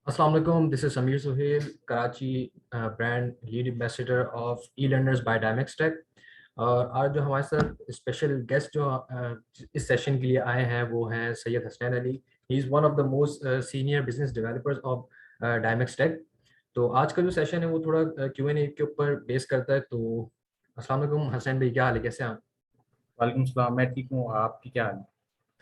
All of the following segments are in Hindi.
अस्सलाम वालेकुम, this is Sameer Suhail, Karachi brand lead ambassador of e learners by Dimex tech. और आज जो हमारे साथ स्पेशल गेस्ट जो इस सेशन के लिए आए हैं वो हैं Syed Hasnain Ali. He is one of the most senior business developers of Dimex tech. तो आज का जो सेशन है वो थोड़ा क्यू एन ए के ऊपर बेस करता है। तो अस्सलाम वालेकुम हसनैन भाई, क्या हाल है, कैसे हैं आप? वालेकुम सलाम। मैं ठीक हूँ, आपकी क्या हाल है?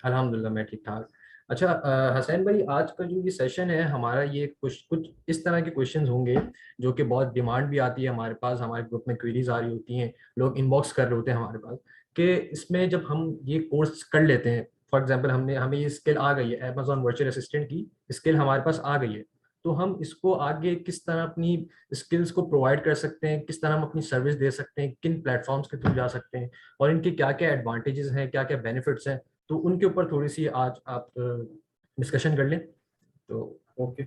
अल्हम्दुलिल्लाह मैं ठीक ठाक। अच्छा हसैन भाई, आज का जो ये सेशन है हमारा, ये कुछ कुछ इस तरह के क्वेश्चंस होंगे जो कि बहुत डिमांड भी आती है हमारे पास, हमारे ग्रुप में क्वेरीज आ रही होती हैं, लोग इनबॉक्स कर रहे होते हैं हमारे पास कि इसमें जब हम ये कोर्स कर लेते हैं, फॉर एग्जांपल हमें ये स्किल आ गई है, अमेजोन वर्चुअल असिस्टेंट की स्किल हमारे पास आ गई है, तो हम इसको आगे किस तरह अपनी स्किल्स को प्रोवाइड कर सकते हैं, किस तरह हम अपनी सर्विस दे सकते हैं, किन प्लेटफॉर्म्स के थ्रू जा सकते हैं, और इनके क्या क्या एडवांटेजेस हैं, क्या क्या बेनिफिट्स हैं, तो उनके ऊपर थोड़ी सी आज आप डिस्कशन कर लें तो। Okay.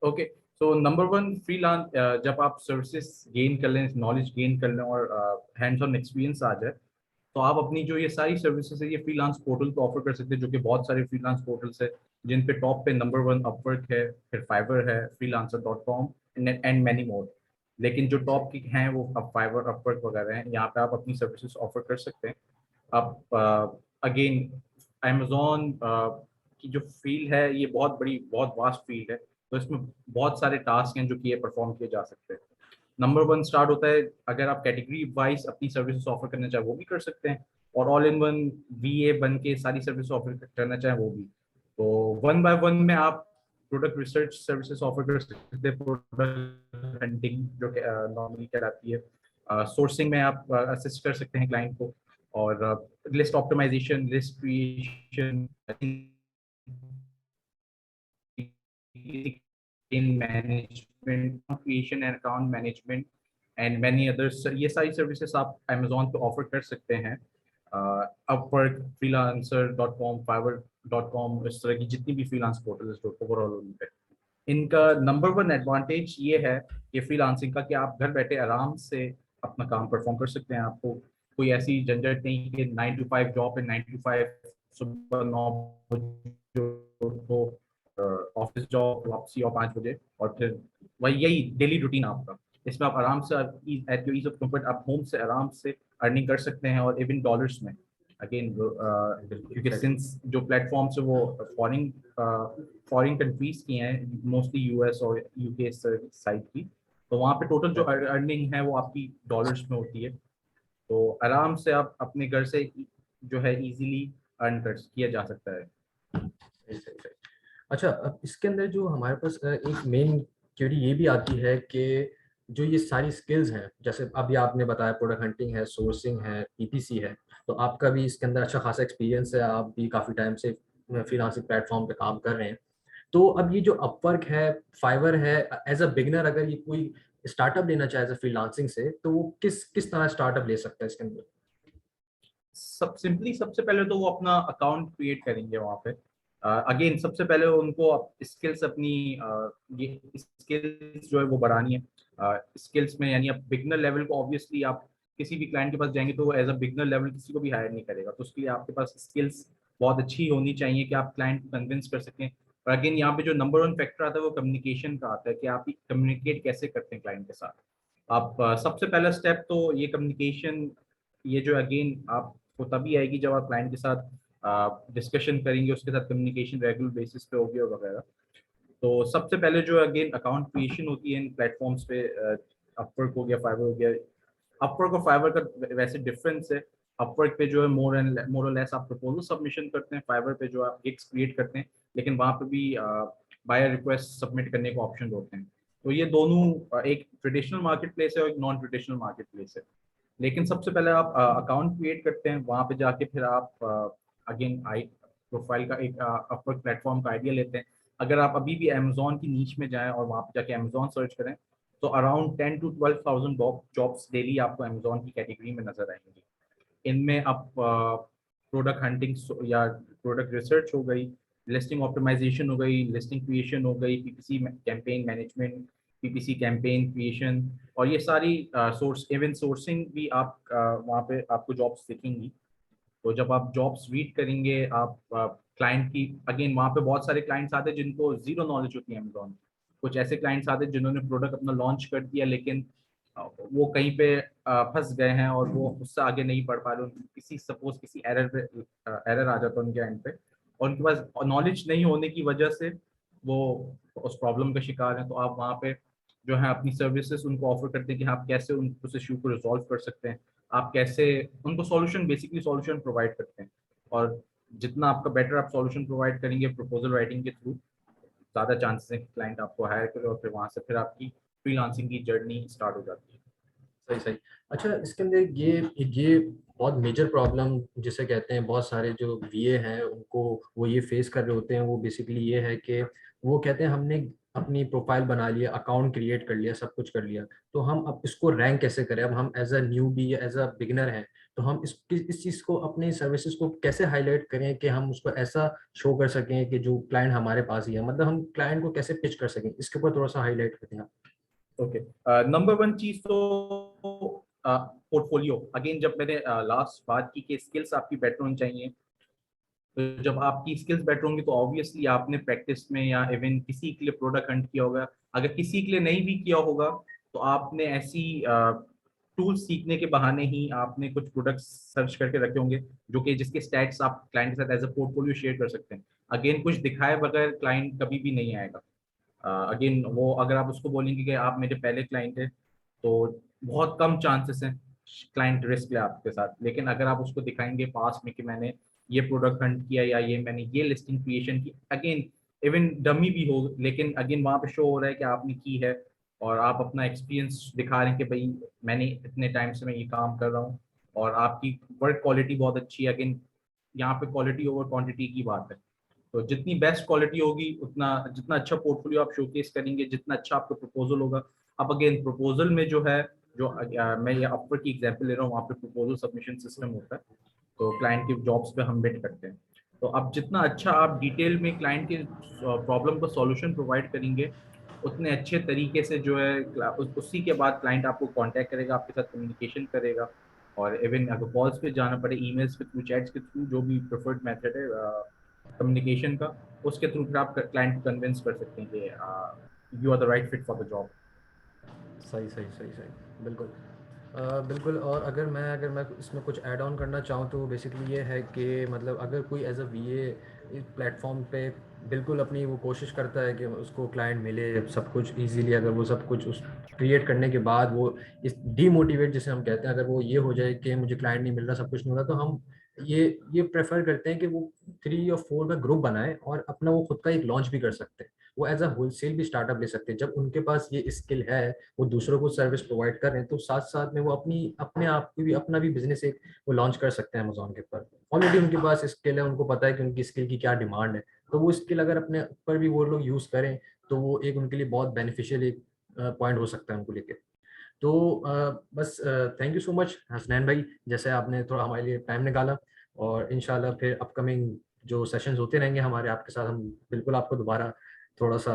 Okay. So number one, freelance. जब आप सर्विसेज गेन कर लें, नॉलेज गेन कर लें और हैंड्स ऑन एक्सपीरियंस आ जाए, तो आप अपनी जो ये सारी सर्विसेज है ये फ्रीलांस पोर्टल पे ऑफर कर सकते हैं, जो कि बहुत सारे फ्रीलांस पोर्टल्स है, जिन पे टॉप पे नंबर वन अपवर्क है, फिर फाइवर है, freelancer.com एंड मैनी मोर। लेकिन जो टॉप की हैं वो अब फाइवर, अपवर्क वगैरह हैं, यहाँ पे आप अपनी सर्विसेज ऑफर कर सकते हैं। आप अगेन अमेजोन की जो फील्ड है ये बहुत बड़ी, बहुत वास्ट फील्ड है, तो इसमें बहुत सारे टास्क हैं जो कि ये परफॉर्म किए जा सकते हैं। नंबर वन स्टार्ट होता है, अगर आप कैटेगरी वाइज अपनी सर्विसेज ऑफर करना चाहें वो भी कर सकते हैं, और ऑल इन वन वीए बन के सारी सर्विस ऑफर करना चाहें वो भी। तो वन बाय वन में आप प्रोडक्ट रिसर्च सर्विसेज ऑफर कर सकते हैं, प्रोडक्ट हंटिंग जो नॉर्मली कहलाती है, सोर्सिंग में आप असिस्ट कर सकते हैं क्लाइंट को, और list optimisation, list creation, in management, creation and account management and many others। ये सारी सर्विसेज आप Amazon पे ऑफर कर सकते हैं। अपवर्क, freelancer.com, fiverr.com, इस तरह की जितनी भी फ्रीलांस पोर्टल ओवरऑल उन पे, इनका नंबर वन एडवांटेज ये है कि फ्रीलांसिंग का, कि आप घर बैठे आराम से अपना काम परफॉर्म कर सकते हैं। आपको कोई ऐसी झंझट नहीं कि 9 to 5 जॉब है, 9 to 5 सुबह 9 बजे उठो, ऑफिस जाओ, वापसी आओ 5 बजे, और फिर वही यही डेली रूटीन आपका। इसमें आप आराम से at your ease of comfort आप होम से आराम से अर्निंग कर सकते हैं, और इवन डॉलर्स में। अगेन क्योंकि एग्जैक्टली। सिंस जो प्लेटफॉर्म्स है वो फॉरेन फॉरेन कंट्रीज की हैं, मोस्टली यूएस और यूके साइड की, तो वहाँ पे टोटल जो अर्निंग है वो आपकी डॉलर्स में होती है। तो आराम से आप अपने घर से जो है इजीली अर्न कर किया जा सकता है। अच्छा, अब इसके अंदर जो हमारे पास एक मेन क्वेरी ये भी आती है कि जो ये सारी स्किल्स हैं, जैसे अभी आपने बताया प्रोडक्ट हंटिंग है, सोर्सिंग है, पीपीसी है, तो आपका भी इसके अंदर अच्छा खासा एक्सपीरियंस है, आप भी काफ़ी टाइम से फ्रीलांसिंग प्लेटफॉर्म पे काम कर रहे हैं। तो अब ये जो अपवर्क है, फाइवर है, एज अ बिगनर अगर ये कोई स्टार्टअप लेना चाहे एज अ फ्रीलांसिंग से, तो वो किस किस तरह स्टार्टअप ले सकता है इसके अंदर? सब सिंपली सबसे पहले तो वो अपना अकाउंट क्रिएट करेंगे वहाँ पे। अगेन सबसे पहले उनको स्किल्स अपनी ये स्किल्स जो है वो बढ़ानी है। स्किल्स में यानी आप बिगनर लेवल को, ऑब्वियसली आप किसी भी क्लाइंट के पास जाएंगे तो वो एज अ बिगनर लेवल किसी को भी हायर नहीं करेगा, तो उसके लिए आपके पास स्किल्स बहुत अच्छी होनी चाहिए कि आप क्लाइंट को कन्विंस कर सकें। और अगेन यहाँ पे जो नंबर वन फैक्टर आता है वो कम्युनिकेशन का आता है, कि आप कम्युनिकेट कैसे करते हैं क्लाइंट के साथ। आप सबसे पहला स्टेप तो ये कम्युनिकेशन, ये जो अगेन आपको तभी आएगी जब आप क्लाइंट के साथ डिस्कशन करेंगे, उसके साथ कम्युनिकेशन रेगुलर बेसिस पे होगी और वगैरह। तो सबसे पहले जो अगेन अकाउंट क्रिएशन होती है इन प्लेटफॉर्म्स पे, अपवर्क हो गया, फाइवर हो गया। अपवर्क और फाइवर का वैसे डिफरेंस है, अपवर्क पे जो है मोर और लेस आप प्रपोजल सबमिशन करते हैं, फाइवर पे जो आप गिग्स क्रिएट करते हैं, लेकिन वहाँ पे भी बायर रिक्वेस्ट सबमिट करने के ऑप्शन होते हैं। तो ये दोनों एक ट्रेडिशनल मार्केट प्लेस है और एक नॉन ट्रेडिशनल मार्केट प्लेस है। लेकिन सबसे पहले आप अकाउंट क्रिएट करते हैं, वहाँ पे जाके फिर आप अगेन आई प्रोफाइल का एक अपवर्क प्लेटफॉर्म का आइडिया लेते हैं। अगर आप अभी भी अमेजोन की नीच में जाएं और वहाँ पे जाके अमेजोन सर्च करें, तो around 10 to 12 thousand jobs daily आपको अमेजोन की कैटेगरी में नजर आएंगी। इनमें आप प्रोडक्ट हंटिंग या प्रोडक्ट रिसर्च हो गई, लिस्टिंग ऑप्टिमाइजेशन हो गई, लिस्टिंग क्रिएशन हो गई, PPC campaign management, PPC campaign creation, और ये सारी सोर्स इवन सोर्सिंग भी आप वहाँ पे आपको जॉब्स दिखेंगी। तो जब आप जॉब्स रीड करेंगे, आप क्लाइंट की, अगेन वहाँ पे बहुत सारे क्लाइंट्स आते हैं जिनको जीरो नॉलेज होती है अमेजोन। कुछ ऐसे क्लाइंट्स आते हैं जिन्होंने प्रोडक्ट अपना लॉन्च कर दिया, लेकिन वो कहीं पे फंस गए हैं और वो उससे आगे नहीं बढ़ पा रहे। किसी सपोज किसी एरर पे एरर आ जाता है उनके एंड पे, और उनके पास नॉलेज नहीं होने की वजह से वो उस प्रॉब्लम का शिकार है। तो आप वहाँ पे जो है अपनी सर्विसेज उनको ऑफर करते हैं कि आप कैसे उस इश्यू को रिजॉल्व कर सकते हैं, आप कैसे उनको सॉल्यूशन, बेसिकली सॉल्यूशन प्रोवाइड करते हैं। और जितना आपका बेटर आप सॉल्यूशन प्रोवाइड करेंगे प्रपोजल राइटिंग के थ्रू, ज़्यादा चांसेस है कि क्लाइंट आपको हायर करे, और फिर वहाँ से फिर आपकी फ्रीलांसिंग की जर्नी स्टार्ट हो जाती है। सही सही। अच्छा, इसके अंदर ये बहुत मेजर प्रॉब्लम जिसे कहते हैं, बहुत सारे जो वीए हैं उनको वो ये फेस कर रहे होते हैं, वो बेसिकली ये है कि वो कहते हैं हमने अपनी प्रोफाइल बना लिया, अकाउंट क्रिएट कर लिया, सब कुछ कर लिया, तो हम अब इसको रैंक कैसे करें? अब हम एज अ न्यू बी या एज अ बिगिनर हैं, तो हम इस चीज़ को, अपनी सर्विसेज को कैसे हाईलाइट करें कि हम उसको ऐसा शो कर सकें कि जो क्लाइंट हमारे पास ही है, मतलब हम क्लाइंट को कैसे पिच कर सकें, इसके ऊपर थोड़ा सा हाईलाइट करते हैं। ओके, नंबर वन चीज तो पोर्टफोलियो। अगेन जब मैंने लास्ट बात की कि स्किल्स आपकी बेटर होनी चाहिए, तो जब आपकी स्किल्स बेटर होंगी तो ऑब्वियसली आपने प्रैक्टिस में या इवन किसी के लिए प्रोडक्ट हंट किया होगा। अगर किसी के लिए नहीं भी किया होगा तो आपने ऐसी टूल्स सीखने के बहाने ही आपने कुछ प्रोडक्ट्स सर्च करके रखे होंगे जो कि जिसके स्टैट्स आप क्लाइंट के साथ एज अ पोर्टफोलियो शेयर कर सकते हैं। अगेन कुछ दिखाए बगैर क्लाइंट कभी भी नहीं आएगा। अगेन वो अगर आप उसको बोलेंगे कि आप मेरे पहले क्लाइंट है, तो बहुत कम चांसेस हैं क्लाइंट रिस्क ले आपके साथ। लेकिन अगर आप उसको दिखाएंगे पास में कि मैंने ये प्रोडक्ट हंट किया या ये मैंने ये लिस्टिंग क्रिएशन की, अगेन इवन डमी भी हो, लेकिन अगेन वहाँ पे शो हो रहा है कि आपने की है, और आप अपना एक्सपीरियंस दिखा रहे हैं कि भाई मैंने इतने टाइम से मैं ये काम कर रहा हूँ, और आपकी वर्क क्वालिटी बहुत अच्छी है। अगेन यहाँ पे क्वालिटी ओवर क्वांटिटी की बात है। तो जितनी बेस्ट क्वालिटी होगी, उतना जितना अच्छा पोर्टफोलियो आप शोकेस करेंगे, जितना अच्छा आपका प्रपोजल होगा। अब अगेन प्रपोजल में जो है, जो मैं ये अपवर्क की एग्जांपल ले रहा हूँ, वहाँ पे प्रपोजल सबमिशन सिस्टम होता है, तो क्लाइंट के जॉब्स पे हम बिड करते हैं। तो अब जितना अच्छा आप डिटेल में क्लाइंट के प्रॉब्लम का सॉल्यूशन प्रोवाइड करेंगे, उतने अच्छे तरीके से जो है उसी के बाद क्लाइंट आपको कांटेक्ट करेगा, आपके साथ कम्युनिकेशन करेगा। और इवन अगर कॉल्स पे जाना पड़े, ईमेल्स के थ्रू, चैट्स के थ्रू, जो भी प्रेफर्ड मेथड है कम्युनिकेशन का, उसके थ्रू फिर आप क्लाइंट को कन्विंस कर सकते हैं कि you are the right fit for the job. सही सही सही सही, बिल्कुल। बिल्कुल। और अगर मैं इसमें कुछ ऐड ऑन करना चाहूँ तो बेसिकली ये है कि मतलब अगर कोई एज अ वीए इस प्लेटफॉर्म पे बिल्कुल अपनी वो कोशिश करता है कि उसको क्लाइंट मिले सब कुछ इजीली, अगर वो सब कुछ उस क्रिएट करने के बाद वो इस डीमोटिवेट जिसे हम कहते हैं, अगर वो ये हो जाए कि मुझे क्लाइंट नहीं मिल रहा, सब कुछ नहीं हो रहा, तो हम ये प्रेफर करते हैं कि वो 3 या 4 का ग्रुप बनाए और अपना वो खुद का एक लॉन्च भी कर सकते हैं। वो एज अ होलसेल भी स्टार्टअप ले सकते हैं। जब उनके पास ये स्किल है, वो दूसरों को सर्विस प्रोवाइड कर रहे हैं, तो साथ साथ में वो अपने आप की भी अपना भी बिजनेस एक वो लॉन्च कर सकते हैं अमेजोन के ऊपर। ऑलरेडी उनके पास स्किल है, उनको पता है कि उनकी स्किल की क्या डिमांड है, तो वो स्किल अगर अपने ऊपर भी वो लोग यूज करें तो वो एक उनके लिए बहुत बेनिफिशियल एक पॉइंट हो सकता है उनको लेके। तो बस thank you so much Hasnain भाई, जैसे आपने थोड़ा हमारे लिए टाइम निकाला, और इंशाल्लाह फिर अपकमिंग जो सेशंस होते रहेंगे हमारे आपके साथ, हम बिल्कुल आपको दोबारा थोड़ा सा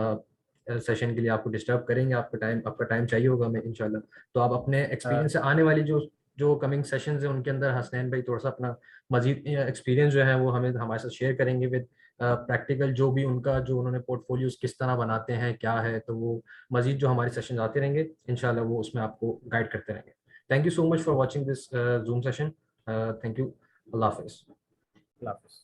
सेशन के लिए आपको डिस्टर्ब करेंगे, आपका टाइम चाहिए होगा हमें इंशाल्लाह। तो आप अपने एक्सपीरियंस से आने वाली जो जो कमिंग सेशंस हैं उनके अंदर हसनैन भाई थोड़ा सा अपना मजीद एक्सपीरियंस जो है वो हमें हमारे साथ शेयर करेंगे विद प्रैक्टिकल, जो भी उनका जो उन्होंने पोर्टफोलियोज किस तरह बनाते हैं क्या है, तो वो मजीद जो हमारे सेशन आते रहेंगे इंशाल्लाह वो उसमें आपको गाइड करते रहेंगे। Thank you so much for watching this Zoom session. Thank you. अल्लाह हाफिज़। अल्लाह हाफिज़।